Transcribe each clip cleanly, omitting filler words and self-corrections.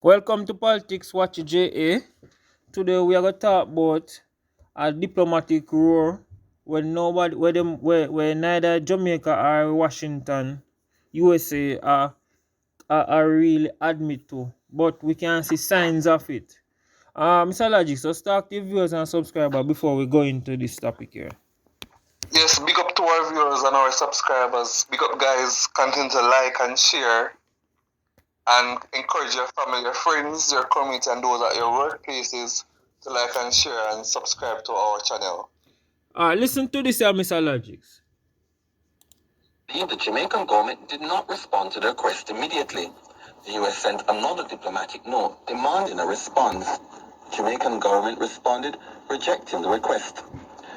Welcome to Politics Watch JA. Today we are going to talk about a diplomatic war where neither Jamaica or Washington, USA are really admit to, but we can see signs of it. Mr. Logic, so start the viewers and subscribers before we go into this topic here. Yes, big up to our viewers and our subscribers. Big up, guys. Continue to like and share and encourage your family, your friends, your community, and those at your workplaces to like and share and subscribe to our channel. Listen to this here, Mr. Logics. The Jamaican government did not respond to the request immediately. The US sent another diplomatic note demanding a response. The Jamaican government responded, rejecting the request.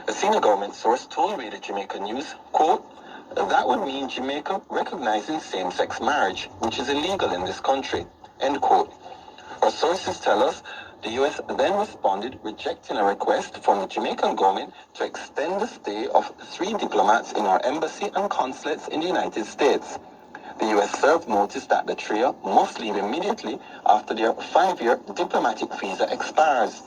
A senior government source told Radio Jamaica News, quote, "That would mean Jamaica recognizing same-sex marriage, which is illegal in this country," end quote. Our sources tell us the US then responded, rejecting a request from the Jamaican government to extend the stay of 3 diplomats in our embassy and consulates in the United States. The US served notice that the trio must leave immediately after their 5-year diplomatic visa expires.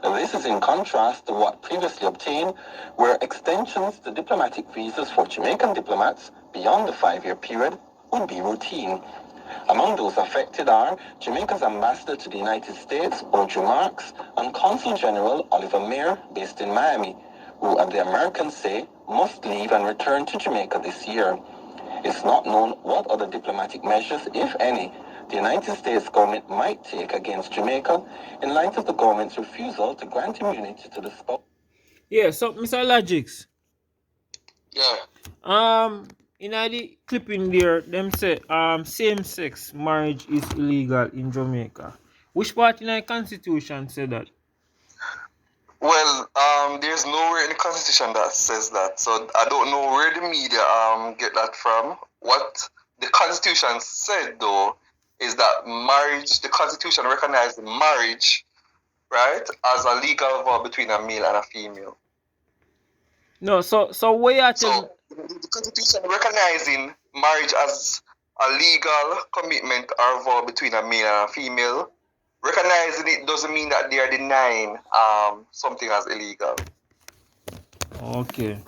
This is in contrast to what previously obtained, where extensions to diplomatic visas for Jamaican diplomats beyond the 5-year period would be routine. Among those affected are Jamaica's ambassador to the United States, Audrey Marks, and Consul General Oliver Mayer, based in Miami, who, as the Americans say, must leave and return to Jamaica this year. It's not known what other diplomatic measures, if any, the United States government might take against Jamaica in light of the government's refusal to grant immunity to the spouse. Yeah, so Mr. Logics. Yeah. In the clipping there, them say same-sex marriage is illegal in Jamaica. Which part in the constitution say that? Well, there's nowhere in the constitution that says that, so I don't know where the media get that from. What the constitution said though is that marriage, the constitution recognized marriage, right, as a legal vow between a male and a female. No, so where you So the constitution recognizing marriage as a legal commitment or vow between a male and a female, recognizing it doesn't mean that they are denying something as illegal. Okay,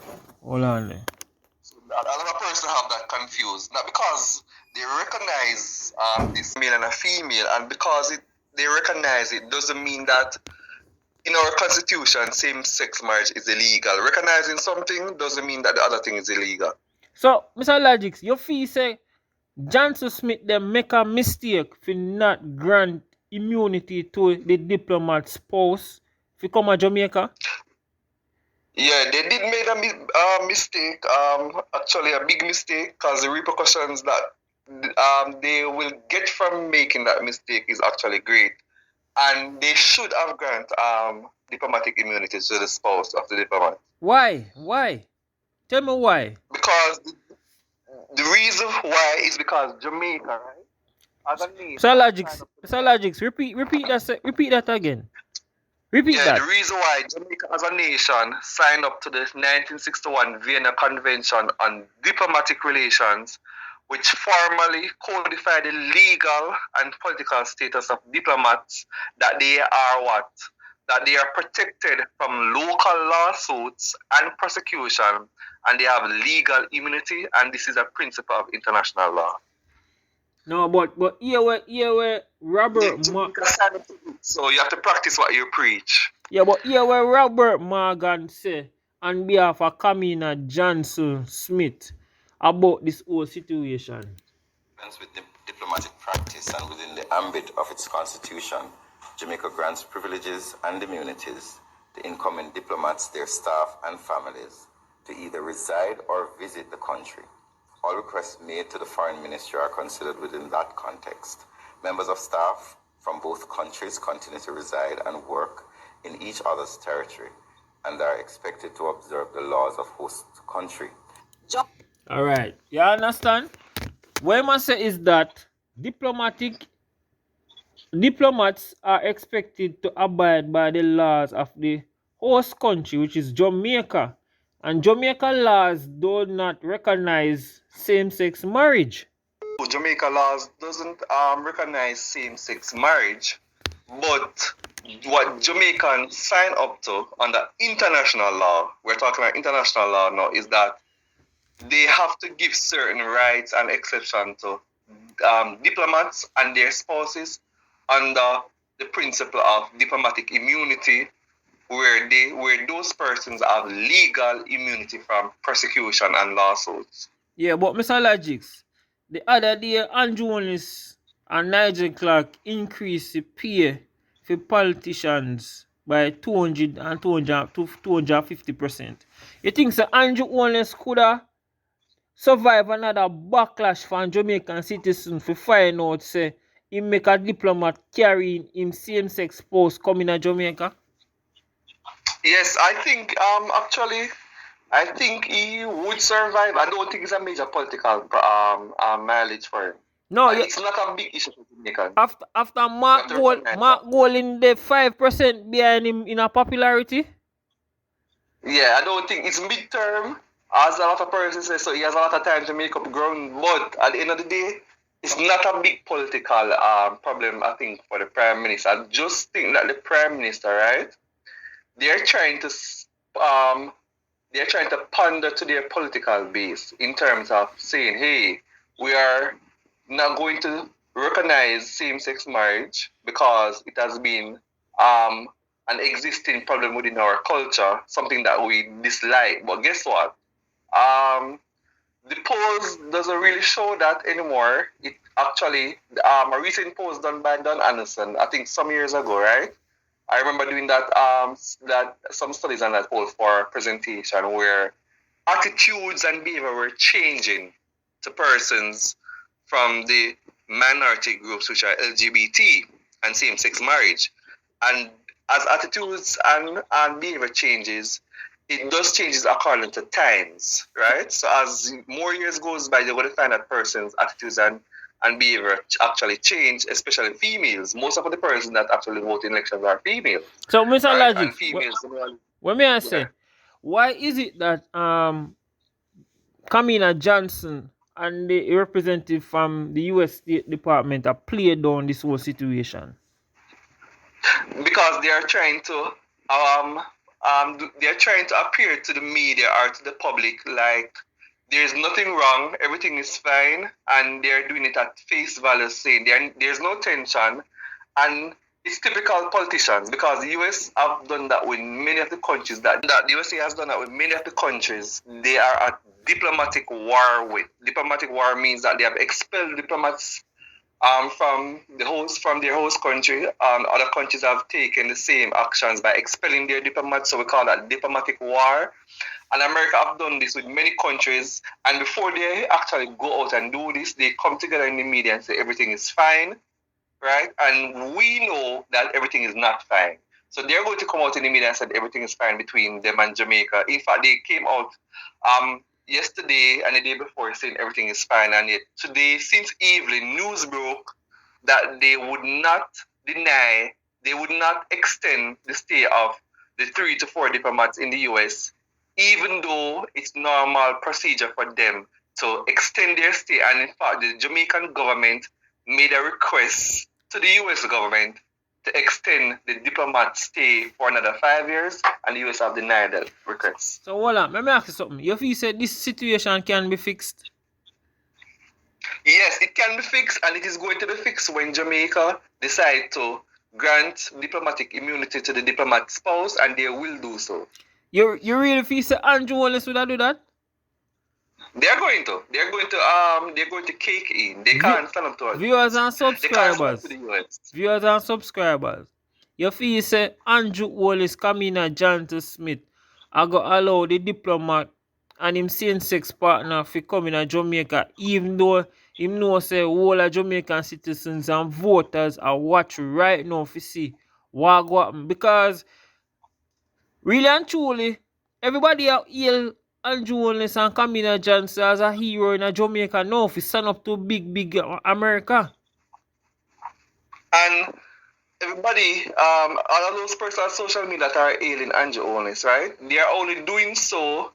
hold on there. So a lot of person have that confused. Not because they recognize this male and a female, and because they recognize it doesn't mean that in our constitution same-sex marriage is illegal. Recognizing something doesn't mean that the other thing is illegal. So, Mr. Logics, your fee say Johnson Smith them make a mistake for not grant immunity to the diplomat's spouse if you come to Jamaica? Yeah, they did make a mistake, actually a big mistake, because the repercussions that they will get from making that mistake is actually great. And they should have granted diplomatic immunity to the spouse of the diplomat. Why? Why? Tell me why. Because the reason why is because Jamaica, right? As a nation, Mr. Logics, repeat that again. Repeat that. The reason why Jamaica as a nation signed up to the 1961 Vienna Convention on Diplomatic Relations, which formally codified the legal and political status of diplomats, that they are what? That they are protected from local lawsuits and prosecution, and they have legal immunity, and this is a principle of international law. No, but here where Robert so you have to practice what you preach. Yeah, but here where Robert Morgan say on behalf of KAMINA Johnson Smith about this whole situation. With the diplomatic practice and within the ambit of its constitution, Jamaica grants privileges and immunities to incoming diplomats, their staff and families to either reside or visit the country. All requests made to the Foreign Ministry are considered within that context. Members of staff from both countries continue to reside and work in each other's territory and are expected to observe the laws of host country. All right, you understand? What I must say is that diplomats are expected to abide by the laws of the host country, which is Jamaica. And Jamaican laws do not recognize same-sex marriage. Jamaica laws doesn't recognize same-sex marriage, but what Jamaicans sign up to under international law, we're talking about international law now, is that they have to give certain rights and exceptions to diplomats and their spouses under the principle of diplomatic immunity, where those persons have legal immunity from persecution and lawsuits. Yeah, but Mr. Logics, the other day, Andrew Holness and Nigel Clark increased the pay for politicians by 200 and 250%. You think so Andrew Holness could have survived another backlash from Jamaican citizens for find out say he make a diplomat carrying him same-sex spouse coming to Jamaica? Yes, I think I think he would survive. I don't think it's a major political mileage for him. No, it's not a big issue for Jamaica. After Mark Gold in the 5% behind him in a popularity. Yeah, I don't think it's midterm, as a lot of persons say, so he has a lot of time to make up ground. But at the end of the day, it's not a big political problem, I think, for the Prime Minister. I just think that the Prime Minister, right, they're trying to pander to their political base in terms of saying, hey, we are not going to recognize same-sex marriage because it has been an existing problem within our culture, something that we dislike. But guess what? The polls doesn't really show that anymore. It actually, a recent poll done by Don Anderson, I think some years ago, right? I remember doing that some studies on that poll for a presentation where attitudes and behavior were changing to persons from the minority groups, which are LGBT and same-sex marriage. And as attitudes and behavior changes, it does changes according to times, right? So as more years goes by, you're going to find that persons' attitudes and behavior actually change, especially females. Most of the persons that actually vote in elections are females. So, Mr. Right? Logic, what may I say? Why is it that KAMINA Johnson and the representative from the U.S. State Department have played down this whole situation? Because they are trying to appear to the media or to the public like there's nothing wrong, everything is fine, and they're doing it at face value, saying there's no tension. And it's typical politicians, because the US have done that with many of the countries that the USA has done that with many of the countries they are at diplomatic war with. Diplomatic war means that they have expelled diplomats from their host country. Other countries have taken the same actions by expelling their diplomats, so we call that diplomatic war. And America have done this with many countries, and before they actually go out and do this, they come together in the media and say everything is fine, right? And we know that everything is not fine. So they're going to come out in the media and say everything is fine between them and Jamaica. In fact, they came out yesterday and the day before saying everything is fine, and yet today, since evening, news broke that they would not extend the stay of the 3 to 4 diplomats in the US, even though it's normal procedure for them to extend their stay. And in fact, the Jamaican government made a request to the US government to extend the diplomat stay for another 5 years, and the US have denied that request. So hold on, let me ask you something. You feel said this situation can be fixed? Yes, it can be fixed, and it is going to be fixed when Jamaica decide to grant diplomatic immunity to the diplomat's spouse, and they will do so. You really feel say Andrew Holness would do that? They're going to cake in. They can't stand up to us. Viewers and subscribers. You feel say Andrew Holness, KAMINA Johnson Smith, I go allow the diplomat and him same-sex partner for coming to Jamaica, even though him know say all of Jamaican citizens and voters are watching right now to see what go happen. Because really and truly, everybody out here Andrew Holness and KAMINA Johnson as a hero in Jamaica now if stand up to big America. And everybody, all of those persons on social media that are ailing Andrew Holness, right? They are only doing so,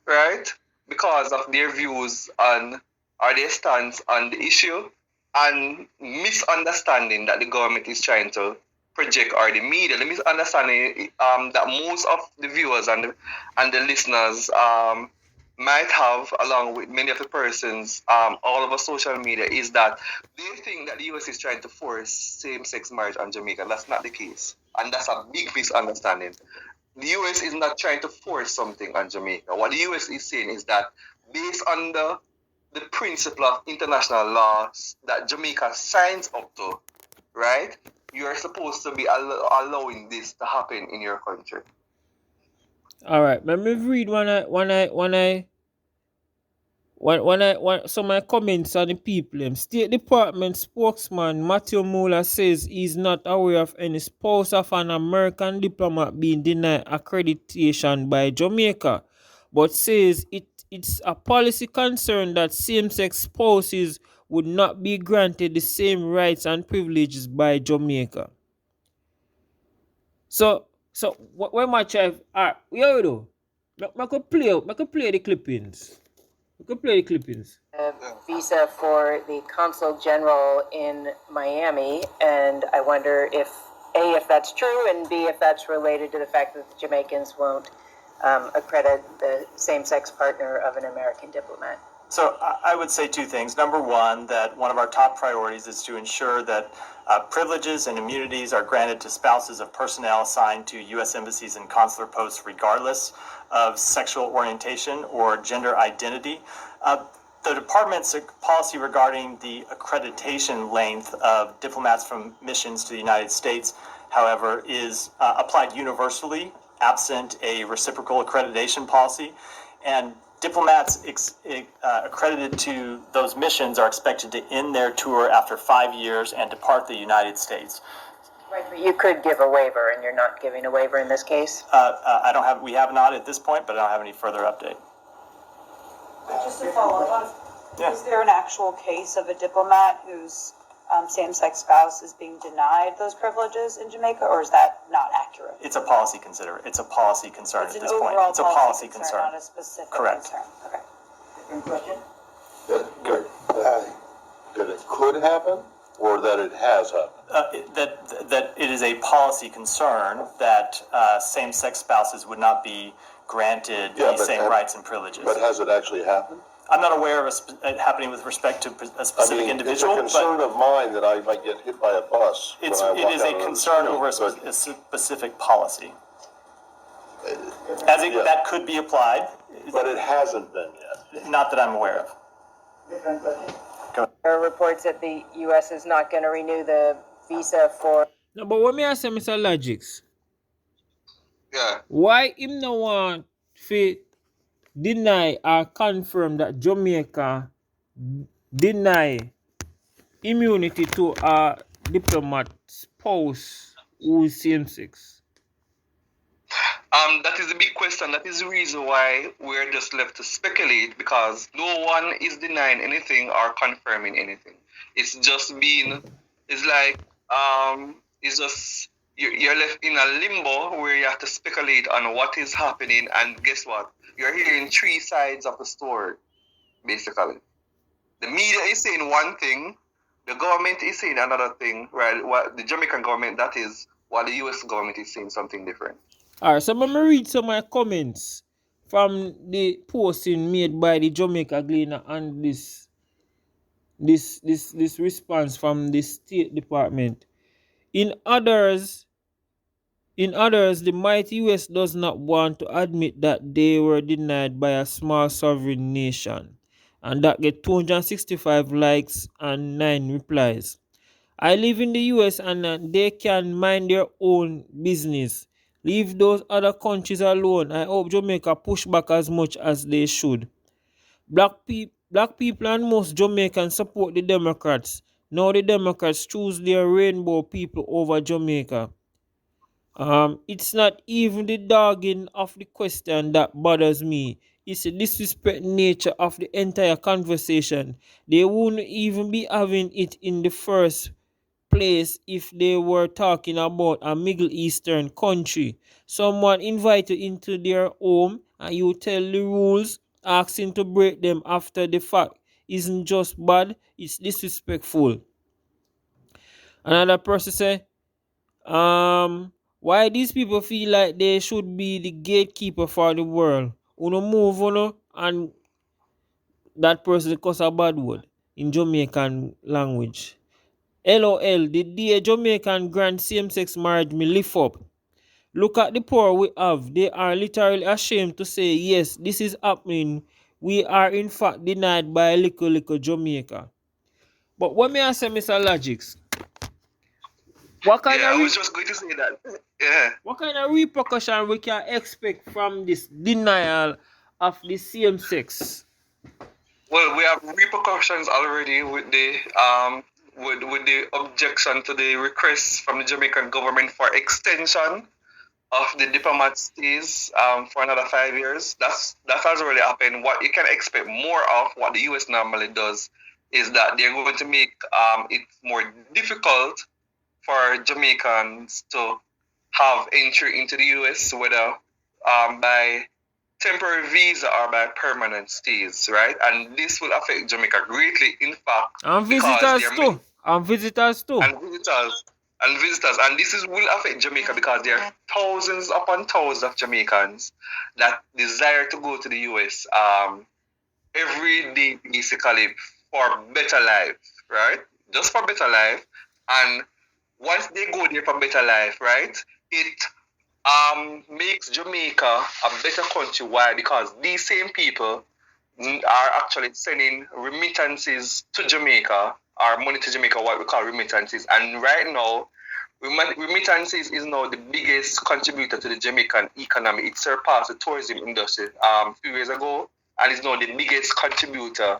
right, because of their views on or their stance on the issue and misunderstanding that the government is trying to project, or the media, the misunderstanding that most of the viewers and the listeners might have, along with many of the persons all over social media, is that they think that the US is trying to force same-sex marriage on Jamaica. That's not the case, and that's a big misunderstanding. The US is not trying to force something on Jamaica. What the US is saying is that based on the principle of international laws that Jamaica signs up to, right? You are supposed to be allowing this to happen in your country. All right, let me read some of my comments on the people. State Department spokesman Matthew Mueller says he's not aware of any spouse of an American diplomat being denied accreditation by Jamaica, but says it's a policy concern that same-sex spouses would not be granted the same rights and privileges by Jamaica. So when my child, you know, I could play the clippings. We could play the clippings. Visa for the Consul General in Miami, and I wonder if A, if that's true, and B, if that's related to the fact that the Jamaicans won't accredit the same-sex partner of an American diplomat. So I would say two things. Number one, that one of our top priorities is to ensure that privileges and immunities are granted to spouses of personnel assigned to U.S. embassies and consular posts regardless of sexual orientation or gender identity. The department's policy regarding the accreditation length of diplomats from missions to the United States, however, is applied universally, absent a reciprocal accreditation policy. And diplomats accredited to those missions are expected to end their tour after 5 years and depart the United States. Right, but you could give a waiver, and you're not giving a waiver in this case? We have not at this point, but I don't have any further update. Just to follow up on, is there an actual case of a diplomat whose same-sex spouse is being denied those privileges in Jamaica, or is that not accurate? It's a policy concern. It's a policy concern It's at an this point. overall It's a policy concern. not a specific Correct. concern. Okay. Different question? Good. That it could happen, or that it has happened? That it is a policy concern that same-sex spouses would not be granted the same rights and privileges. But has it actually happened? I'm not aware of it happening with respect to a specific individual. It's a concern of mine that I might get hit by a bus. It is a concern over a specific policy. That could be applied. But it hasn't been yet. Not that I'm aware of. Different question? There are reports that the U.S. is not going to renew the visa for... No, but what me I say, Mr. Logics? Yeah. Why him no want to deny or confirm that Jamaica deny immunity to a diplomat spouse who is same-sex? That is a big question. That is the reason why we're just left to speculate, because no one is denying anything or confirming anything. It's just it's just, you're left in a limbo where you have to speculate on what is happening, and guess what? You're hearing three sides of the story, basically. The media is saying one thing, the government is saying another thing, right? What the Jamaican government, that is, while the US government is saying something different. Alright, so let me read some of my comments from the posting made by the Jamaica Gleaner and this response from the State Department. In others, the mighty US does not want to admit that they were denied by a small sovereign nation, and that get 265 likes and 9 replies. I live in the US and they can mind their own business. Leave those other countries alone. I hope Jamaica push back as much as they should. Black people and most Jamaicans support the Democrats. Now the Democrats choose their rainbow people over Jamaica. It's not even the dogging of the question that bothers me. It's the disrespect nature of the entire conversation. They wouldn't even be having it in the first place if they were talking about a Middle Eastern country. Someone invite you into their home and you tell the rules, asking to break them after the fact. isn't just bad, it's disrespectful. Another person say, why these people feel like they should be the gatekeeper for the world? Uno move uno and that person cause a bad word in Jamaican language. LOL, the day Jamaican grant same-sex marriage me lift up. Look at the poor we have. They are literally ashamed to say, yes, this is happening. We are in fact denied by little Jamaica. But what may I say, Mr. Logics? What kind Yeah, of I was just going to say that. Yeah. what kind of repercussion we can expect from this denial of the same sex? Well, we have repercussions already with the objection to the request from the Jamaican government for extension of the diplomat's stays for another 5 years. That has already happened. What you can expect more of, what the US normally does, is that they're going to make it more difficult for Jamaicans to have entry into the US, whether by temporary visa or by permanent stays, right? And this will affect Jamaica greatly, in fact. And visitors too. And visitors too. And visitors. And this will affect Jamaica because there are thousands upon thousands of Jamaicans that desire to go to the US every day, basically, for better life, right? Just for better life. And once they go there for better life, right, it makes Jamaica a better country. Why? Because these same people are actually sending remittances to Jamaica, or money to Jamaica, what we call remittances. And right now, remittances is now the biggest contributor to the Jamaican economy. It surpassed the tourism industry a few years ago, and is now the biggest contributor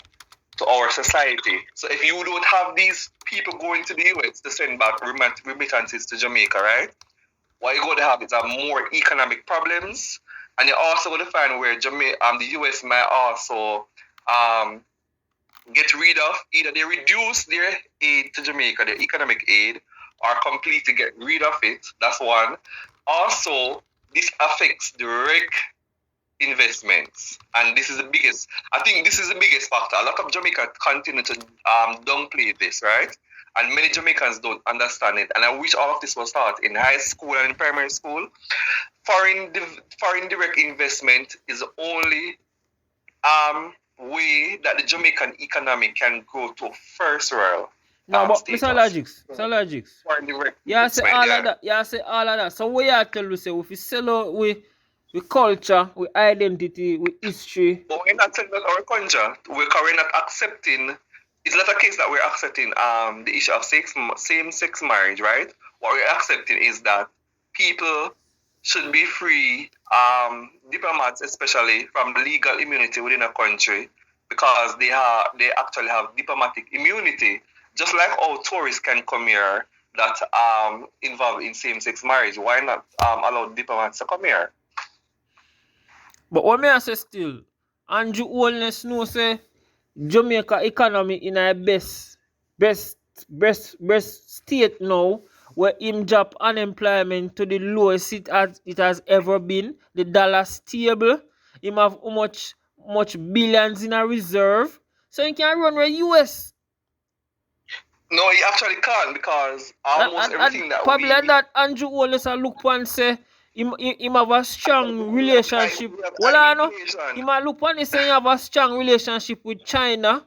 to our society. So if you don't have these people going to the US to send back remittances to Jamaica, right, what you're going to have is more economic problems, and you're also going to find where the US might also get rid of, either they reduce their aid to Jamaica, their economic aid, or completely get rid of it. That's one. Also, this affects direct investments, and this is the biggest. I think this is the biggest factor. A lot of Jamaica continue to downplay this, right? And many Jamaicans don't understand it. And I wish all of this was taught in high school and in primary school. Foreign direct investment is the only way that the Jamaican economy can grow to first world. No, but Mr. Logics. Foreign direct Yeah, say investment, all of that. Yeah, say all of that. So what you tell you say, if you sell out with culture, with identity, with history. But we're not selling our culture. We're not accepting. It's not a case that we're accepting the issue of same-sex marriage, right? What we're accepting is that people should be free, diplomats especially, from legal immunity within a country, because they actually have diplomatic immunity, just like all tourists can come here that involved in same-sex marriage. Why not allow diplomats to come here? But what may I say still, Andrew Holness know say Jamaica economy in a best state now, where him drop unemployment to the lowest it has ever been. The dollar stable. Him have how much billions in a reserve. So he can run with US. No, he actually can't, because almost everything that probably that Andrew Holness look and say him have a strong relationship. Well, I know. He might look and say he have a strong relationship with China.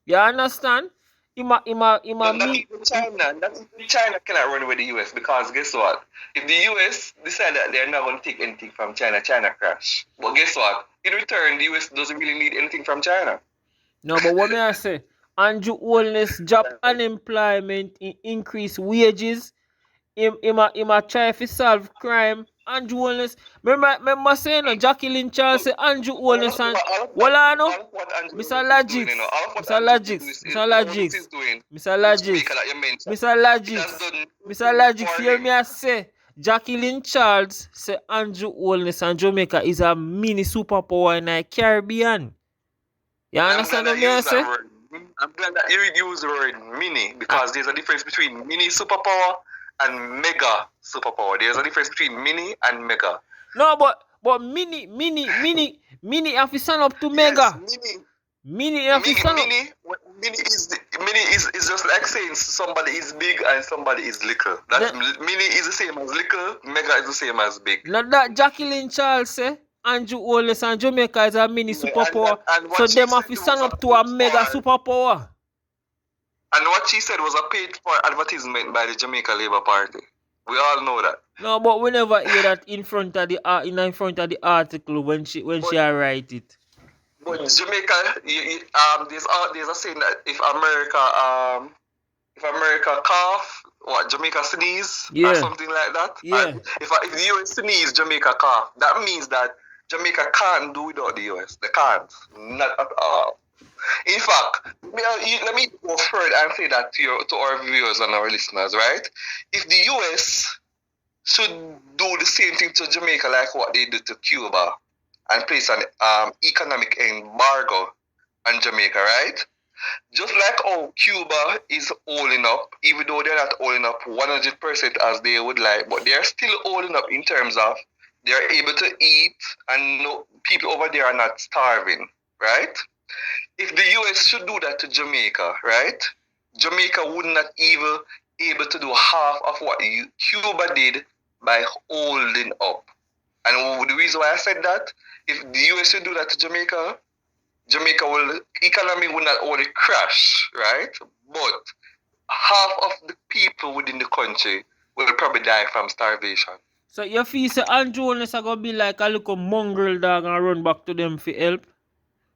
You understand? China cannot run with the US, because guess what? If the US decide that they're not going to take anything from China, China crash. But guess what? In return, the US doesn't really need anything from China. No, but what may I say? Andrew Holness drop unemployment, increase wages. Him try to solve crime. Andrew Holness. Remember saying Jacqueline Charles say Andrew Holness and well I know Mr. Logics. Mr. Logics, hear me I say Jacqueline Charles say Andrew Holness and Jamaica is a mini superpower in the Caribbean. You understand what I say? I'm glad that you use the word mini, because there's a difference between mini superpower and mega superpower. There's a difference between mini and mega. No, but mini have to stand up to mega. Yes, Mini have to stand up. Mini is just like saying somebody is big and somebody is little. That mini is the same as little, mega is the same as big. Now that Jacqueline Charles say Andrew Holness and Jamaica is a mini superpower. And So them have to stand up to a mega superpower. And what she said was a paid for advertisement by the Jamaica Labour Party. We all know that. No, but we never hear that in front of the article when she write it. But Jamaica, there's a saying that if America cough, what, Jamaica sneeze, or something like that. Yeah. And if the US sneeze, Jamaica cough. That means that Jamaica can't do without the US. They can't, not at all. In fact, let me go further and say that to our viewers and our listeners, right? If the US should do the same thing to Jamaica like what they did to Cuba and place an economic embargo on Jamaica, right? Just like how Cuba is holding up, even though they're not holding up 100% as they would like, but they're still holding up in terms of they're able to eat and people over there are not starving, right? If the US should do that to Jamaica, right? Jamaica would not even able to do half of what Cuba did by holding up. And the reason why I said that, if the US should do that to Jamaica, economy will not only crash, right? But half of the people within the country will probably die from starvation. So you feel say Andrew Holness are gonna be like a little mongrel dog and run back to them for help?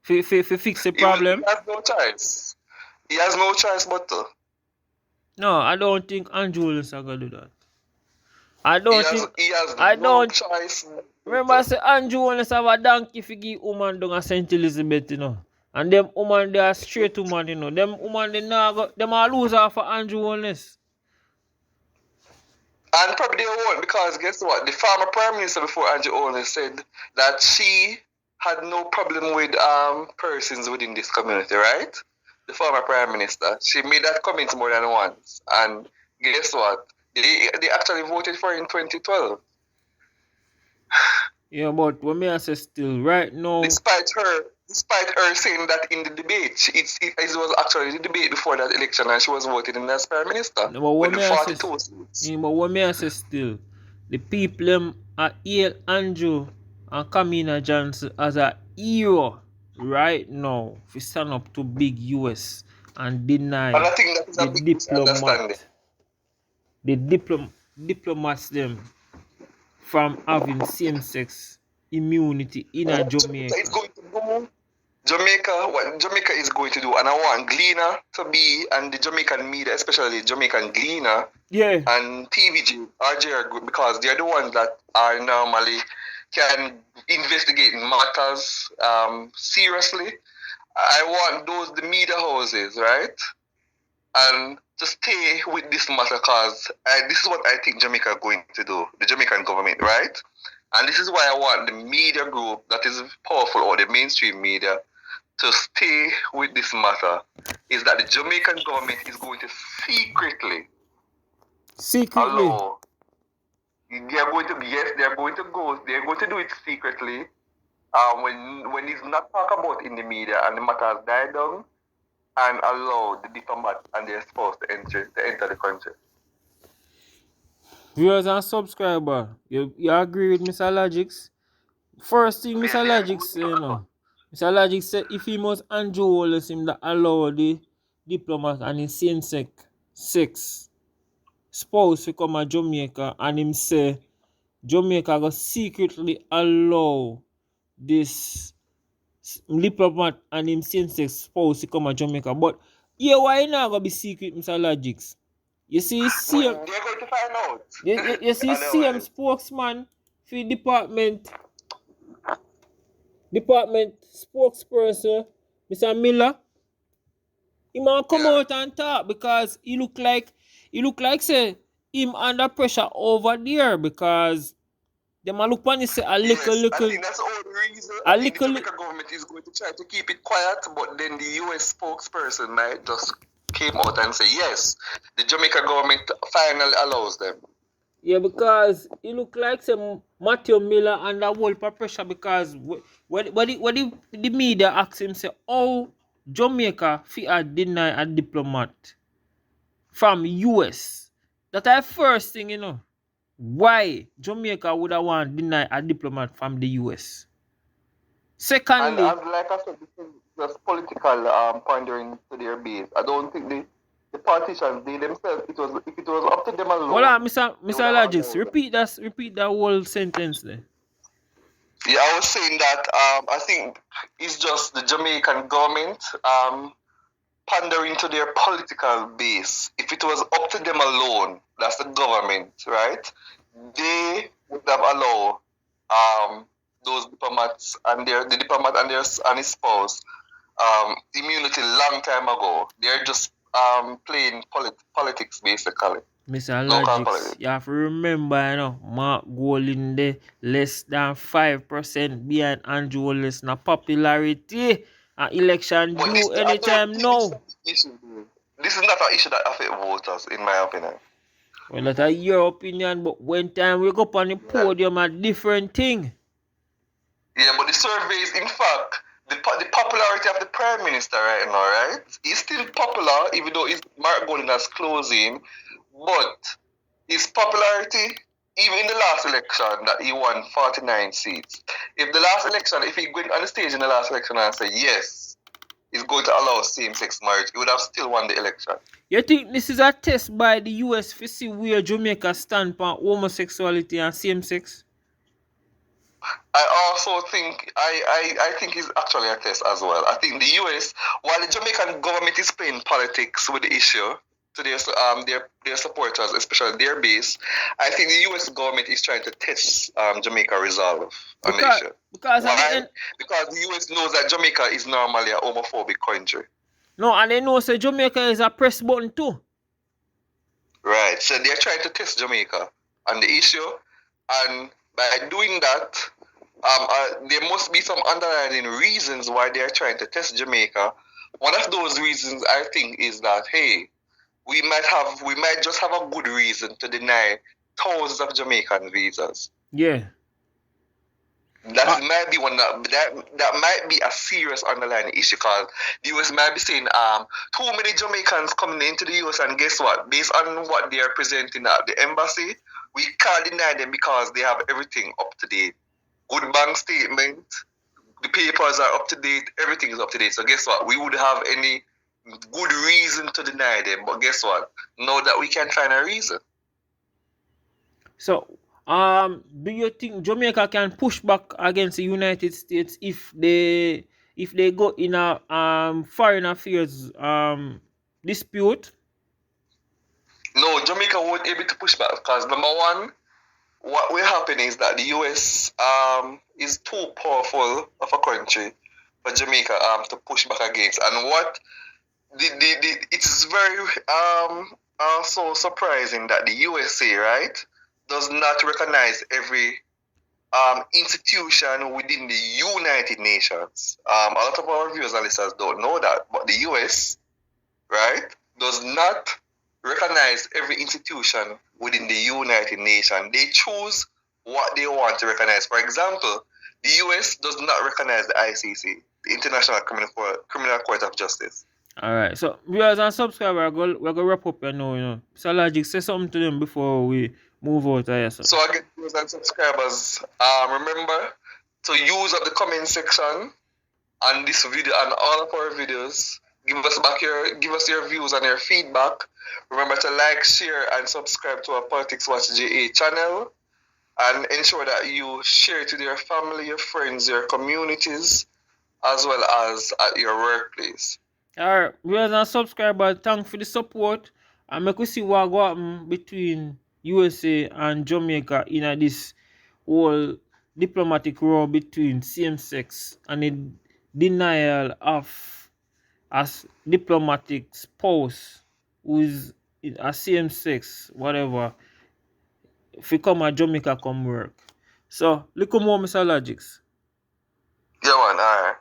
For fix the problem? He has no choice. He has no choice but to. No, I don't think Andrew Holness are gonna do that. He has no choice. Remember I say Andrew Holness have a donkey for give woman down at St. Elizabeth, you know. And them woman they are straight woman, you know. Them woman them are loser for Andrew Holness. And probably they won't, because guess what? The former Prime Minister before Andrew Holness said that she had no problem with persons within this community, right? The former Prime Minister. She made that comment more than once. And guess what? They actually voted for her in 2012. Yeah, but when me I say still, right now... Despite her saying that in the debate, it was actually the debate before that election and she was voted in as Prime Minister. No, but with the 42 seats. Yeah, but when me I say still, the people them are hail Andrew and KAMINA Johnson as a hero right now if we stand up to big US and deny and I think that is a big misunderstanding. The diplomats them from having same-sex immunity in a Jamaica. It's going to do what Jamaica is going to do, and I want Gleaner to be, and the Jamaican media, especially Jamaican Gleaner, and TVG, RJR Group, because they're the ones that are normally can investigate matters seriously. I want the media houses, right? And to stay with this matter, because this is what I think Jamaica are going to do, the Jamaican government, right? And this is why I want the media group that is powerful, or the mainstream media, to stay with this matter, is that the Jamaican government is going to secretly allow. They're going to do it secretly. When it's not talked about in the media and the matter has died down, and allow the diplomat and their spouse to enter the country. Viewers and subscribers, you agree with Mr. Logix? First thing Mr. Logix say, you know. Mr. Logix said if he must Andrew Holness him that allow the diplomat and his same-sex spouse to come to Jamaica, and him say Jamaica go secretly allow this diplomat and him same-sex spouse to come to Jamaica. But yeah, why not gonna be secret, Mr. Logix? You see, they're going to find out. You see, CM spokesman for department spokesperson, Mr. Miller, he might come out and talk because he look like say him under pressure over there, because them a look on say a little. I think that's the only reason. The Jamaican government is going to try to keep it quiet, but then the US spokesperson might just came out and say yes, the Jamaican government finally allows them. Yeah, because it look like some Matthew Miller under whole pressure because when the media asked him say, "Oh, Jamaica fi deny a diplomat from US." That is first thing, you know. Why Jamaica would have want deny a diplomat from the US? And Secondly, as like I said, this is just political pondering to their base. I don't think the politicians, they themselves, if it was up to them alone. hold on, Mr. they would have Logix, allowed them. repeat that whole sentence there. Yeah, I was saying that I think it's just the Jamaican government pandering to their political base. If it was up to them alone, that's the government, right? They would have allowed those diplomats and the diplomat and his spouse immunity long time ago. They're just playing politics basically. Mr. Local Logix, politics. you have to remember, you know, Mark Golding there less than 5% behind Andrew Holness na popularity. An election But due anytime now. This is not an issue that affects voters, in my opinion. Well, that's your opinion, but when time we go up on the podium, a different thing. Yeah, but the surveys, in fact, the popularity of the Prime Minister right now, right? He's still popular, even though Mark Golding has closing, but his popularity, even in the last election, that he won 49 seats. If he went on the stage in the last election and said, yes, he's going to allow same-sex marriage, he would have still won the election. You think this is a test by the US to see where Jamaica stand on homosexuality and same-sex? I also think I think it's actually a test as well. I think the US, while the Jamaican government is playing politics with the issue to their supporters, especially their base, I think the US government is trying to test Jamaica resolve on the issue. Because the US knows that Jamaica is normally a homophobic country. No, and they know say Jamaica is a press button too. Right. So they're trying to test Jamaica on the issue, and by doing that, there must be some underlying reasons why they're trying to test Jamaica. One of those reasons, I think, is that hey, we might just have a good reason to deny thousands of Jamaican visas. Yeah. That might be one that might be a serious underlying issue, because the US might be saying too many Jamaicans coming into the US, and guess what? Based on what they are presenting at the embassy, we can't deny them because they have everything up to date. Good bank statement, the papers are up to date, everything is up to date. So guess what? We would have any good reason to deny them, but guess what? Now that we can find a reason. So do you think Jamaica can push back against the United States if they go in a foreign affairs dispute? No, Jamaica won't be able to push back because number one, what will happen is that the US is too powerful of a country for Jamaica to push back against. And what it's very so surprising that the USA, right, does not recognize every institution within the United Nations. A lot of our viewers and listeners don't know that, but the US, right, does not recognize every institution within the United Nations. They choose what they want to recognize. For example, the US does not recognize the ICC, the International Criminal Court of Justice. Alright, so viewers and subscribers, we're going to wrap up here now, you know. So Logic, say something to them before we move out here. So again, viewers and subscribers, remember to use up the comment section on this video and all of our videos. Give us your views and your feedback. Remember to like, share, and subscribe to our Politics Watch GA channel, and ensure that you share it with your family, your friends, your communities, as well as at your workplace. Alright, viewers and subscribers, thanks for the support, and make we see what go happen between USA and Jamaica in this whole diplomatic war between same-sex and the denial of as diplomatic spouse who is a same-sex, whatever, if you come at Jamaica come work. So, look more, Mr. Logics. Yeah, man, alright.